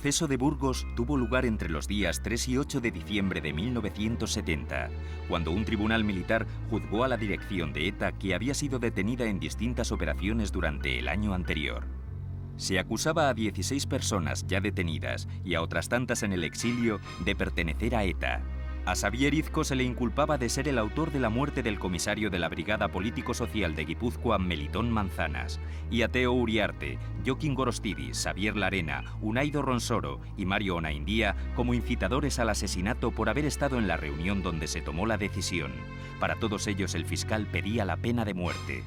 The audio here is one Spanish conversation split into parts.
proceso de Burgos tuvo lugar entre los días 3 y 8 de diciembre de 1970, cuando un tribunal militar juzgó a la dirección de ETA, que había sido detenida en distintas operaciones durante el año anterior. Se acusaba a 16 personas ya detenidas y a otras tantas en el exilio de pertenecer a ETA. A Xavier Izco se le inculpaba de ser el autor de la muerte del comisario de la Brigada Político-Social de Guipúzcoa, Melitón Manzanas, y a Teo Uriarte, Joaquín Gorostidis, Xavier Larena, Unaido Ronsoro y Mario Onaindia como incitadores al asesinato por haber estado en la reunión donde se tomó la decisión. Para todos ellos el fiscal pedía la pena de muerte.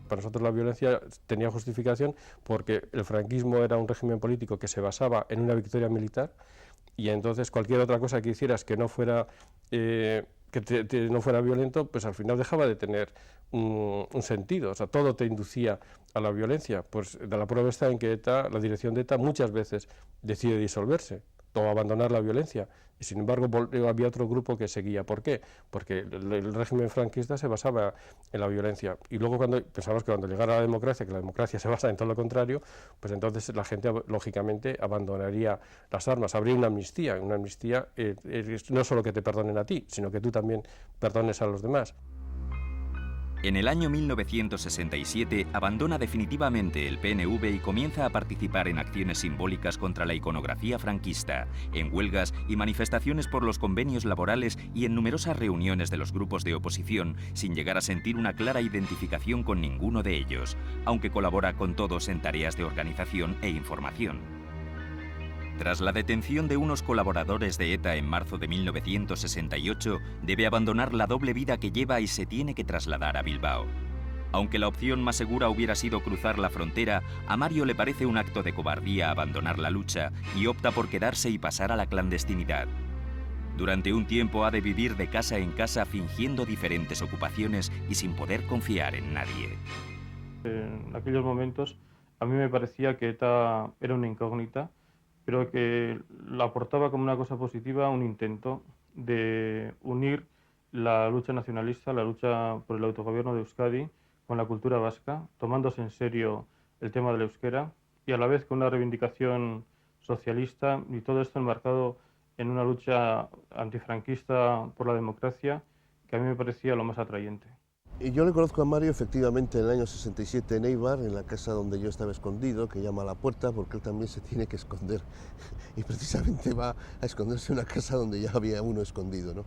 Para nosotros la violencia tenía justificación porque el franquismo era un régimen político que se basaba en una victoria militar, y entonces cualquier otra cosa que hicieras que no fuera no fuera violento, pues al final dejaba de tener un sentido. O sea, todo te inducía a la violencia. Pues la prueba está en que ETA, la dirección de ETA muchas veces decide disolverse o abandonar la violencia, y sin embargo había otro grupo que seguía. ¿Por qué? Porque el régimen franquista se basaba en la violencia, y luego pensamos que cuando llegara la democracia, que la democracia se basa en todo lo contrario, pues entonces la gente lógicamente abandonaría las armas. Habría una amnistía no solo que te perdonen a ti, sino que tú también perdones a los demás. En el año 1967 abandona definitivamente el PNV y comienza a participar en acciones simbólicas contra la iconografía franquista, en huelgas y manifestaciones por los convenios laborales y en numerosas reuniones de los grupos de oposición, sin llegar a sentir una clara identificación con ninguno de ellos, aunque colabora con todos en tareas de organización e información. Tras la detención de unos colaboradores de ETA en marzo de 1968, debe abandonar la doble vida que lleva y se tiene que trasladar a Bilbao. Aunque la opción más segura hubiera sido cruzar la frontera, a Mario le parece un acto de cobardía abandonar la lucha y opta por quedarse y pasar a la clandestinidad. Durante un tiempo ha de vivir de casa en casa fingiendo diferentes ocupaciones y sin poder confiar en nadie. En aquellos momentos a mí me parecía que ETA era una incógnita, pero que la aportaba como una cosa positiva un intento de unir la lucha nacionalista, la lucha por el autogobierno de Euskadi, con la cultura vasca, tomándose en serio el tema del euskera y a la vez con una reivindicación socialista, y todo esto enmarcado en una lucha antifranquista por la democracia que a mí me parecía lo más atrayente. Y yo le conozco a Mario efectivamente en el año 67 en Eibar, en la casa donde yo estaba escondido, que llama a la puerta, porque él también se tiene que esconder. Y precisamente va a esconderse en una casa donde ya había uno escondido, ¿no?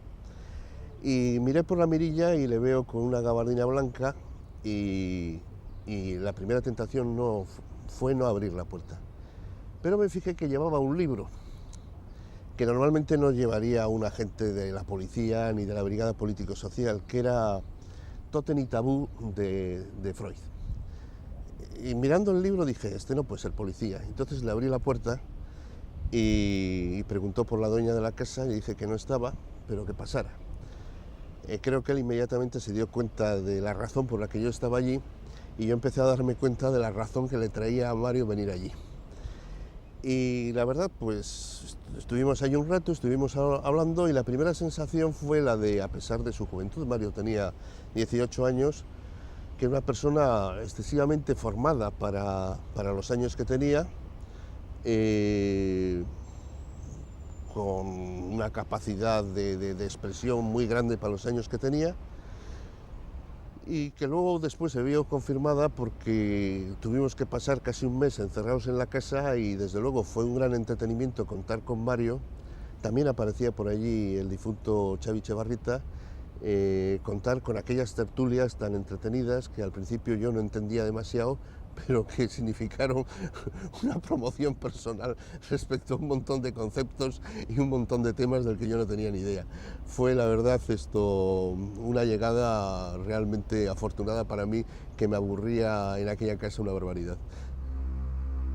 Y miré por la mirilla y le veo con una gabardina blanca, y la primera tentación fue no abrir la puerta. Pero me fijé que llevaba un libro, que normalmente no llevaría un agente de la policía ni de la Brigada Político-Social, que era Tótem y Tabú de Freud. Y mirando el libro dije, este no puede ser policía. Entonces le abrí la puerta y preguntó por la dueña de la casa y dije que no estaba, pero que pasara. Creo que él inmediatamente se dio cuenta de la razón por la que yo estaba allí, y yo empecé a darme cuenta de la razón que le traía a Mario venir allí. Y la verdad, pues estuvimos ahí un rato, estuvimos hablando, y la primera sensación fue la de, a pesar de su juventud, Mario tenía 18 años, que era una persona excesivamente formada para los años que tenía, con una capacidad de expresión muy grande para los años que tenía, y que luego después se vio confirmada porque tuvimos que pasar casi un mes encerrados en la casa, y desde luego fue un gran entretenimiento contar con Mario. También aparecía por allí el difunto Xavi Etxebarrieta, contar con aquellas tertulias tan entretenidas que al principio yo no entendía demasiado, pero que significaron una promoción personal respecto a un montón de conceptos y un montón de temas del que yo no tenía ni idea. Fue, la verdad, una llegada realmente afortunada para mí, que me aburría en aquella casa una barbaridad.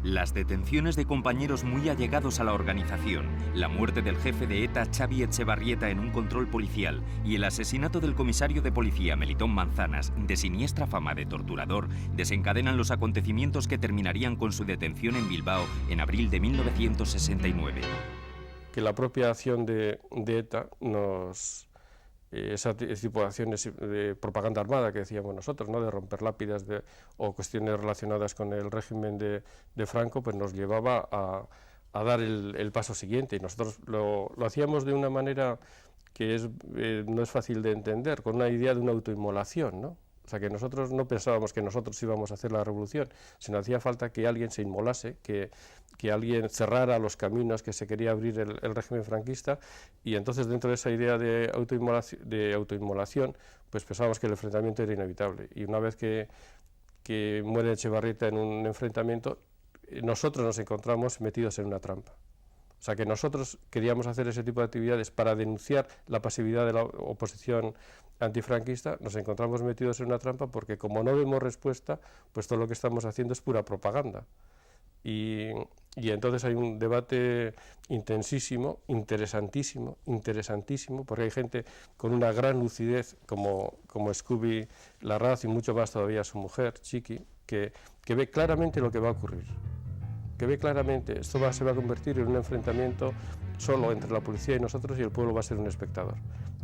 Las detenciones de compañeros muy allegados a la organización, la muerte del jefe de ETA, Xavi Etxebarrieta, en un control policial, y el asesinato del comisario de policía Melitón Manzanas, de siniestra fama de torturador, desencadenan los acontecimientos que terminarían con su detención en Bilbao en abril de 1969. Que la propia acción de ETA ese tipo de acciones de propaganda armada que decíamos nosotros, ¿no?, de romper lápidas o cuestiones relacionadas con el régimen de Franco, pues nos llevaba a dar el paso siguiente. Y nosotros lo hacíamos de una manera que no es fácil de entender, con una idea de una autoinmolación, ¿no? O sea, que nosotros no pensábamos que nosotros íbamos a hacer la revolución, sino hacía falta que alguien se inmolase, que alguien cerrara los caminos que se quería abrir el régimen franquista, y entonces dentro de esa idea de autoinmolación, pues pensábamos que el enfrentamiento era inevitable. Y una vez que muere Etxebarrieta en un enfrentamiento, nosotros nos encontramos metidos en una trampa. O sea, que nosotros queríamos hacer ese tipo de actividades para denunciar la pasividad de la oposición antifranquista, nos encontramos metidos en una trampa porque como no vemos respuesta, pues todo lo que estamos haciendo es pura propaganda. Y entonces hay un debate intensísimo, interesantísimo, porque hay gente con una gran lucidez como Scooby Larraz y mucho más todavía su mujer, Chiqui, que ve claramente lo que va a ocurrir. Que ve claramente, esto se va a convertir en un enfrentamiento solo entre la policía y nosotros, y el pueblo va a ser un espectador.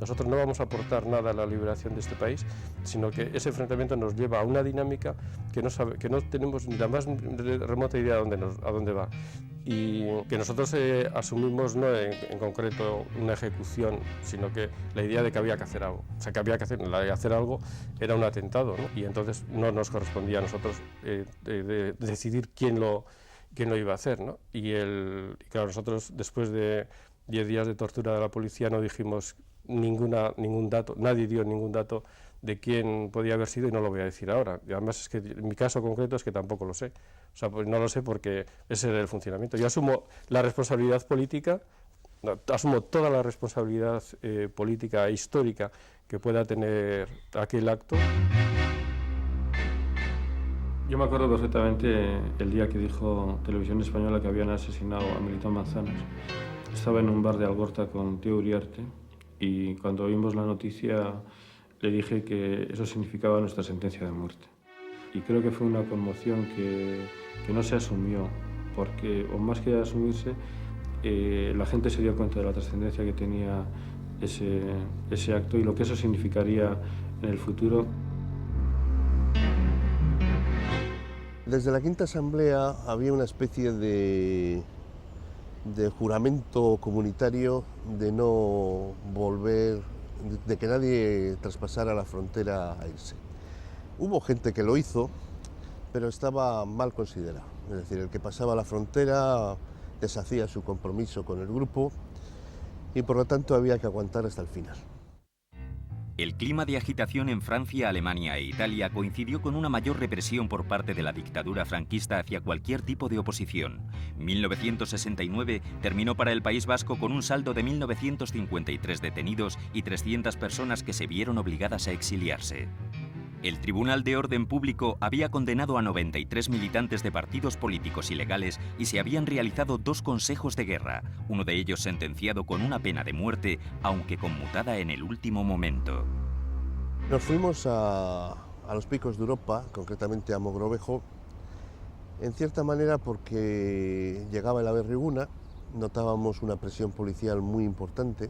Nosotros no vamos a aportar nada a la liberación de este país, sino que ese enfrentamiento nos lleva a una dinámica que no tenemos ni la más remota idea a dónde va. Y que nosotros asumimos no en concreto una ejecución, sino que la idea de que había que hacer algo. O sea, que había que hacer algo era un atentado, ¿no? Y entonces no nos correspondía a nosotros decidir quién lo iba a hacer, ¿no? Y claro, nosotros después de 10 días de tortura de la policía no dijimos ningún dato, nadie dio ningún dato de quién podía haber sido, y no lo voy a decir ahora. Y además es que en mi caso concreto es que tampoco lo sé. O sea, pues no lo sé porque ese era el funcionamiento. Yo asumo la responsabilidad política, asumo toda la responsabilidad política e histórica que pueda tener aquel acto. Yo me acuerdo perfectamente el día que dijo Televisión Española que habían asesinado a Melitón Manzanas. Estaba en un bar de Algorta con Tío Uriarte, y cuando vimos la noticia le dije que eso significaba nuestra sentencia de muerte. Y creo que fue una conmoción que no se asumió, porque, o más que asumirse, la gente se dio cuenta de la trascendencia que tenía ese acto y lo que eso significaría en el futuro. Desde la Quinta Asamblea había una especie de juramento comunitario de no volver, de que nadie traspasara la frontera a irse. Hubo gente que lo hizo, pero estaba mal considerado. Es decir, el que pasaba la frontera deshacía su compromiso con el grupo y por lo tanto había que aguantar hasta el final. El clima de agitación en Francia, Alemania e Italia coincidió con una mayor represión por parte de la dictadura franquista hacia cualquier tipo de oposición. 1969 terminó para el País Vasco con un saldo de 1.953 detenidos y 300 personas que se vieron obligadas a exiliarse. El Tribunal de Orden Público había condenado a 93 militantes de partidos políticos ilegales y se habían realizado 2 consejos de guerra, uno de ellos sentenciado con una pena de muerte, aunque conmutada en el último momento. Nos fuimos a los picos de Europa, concretamente a Mogrovejo, en cierta manera porque llegaba el Aberri-Una, notábamos una presión policial muy importante,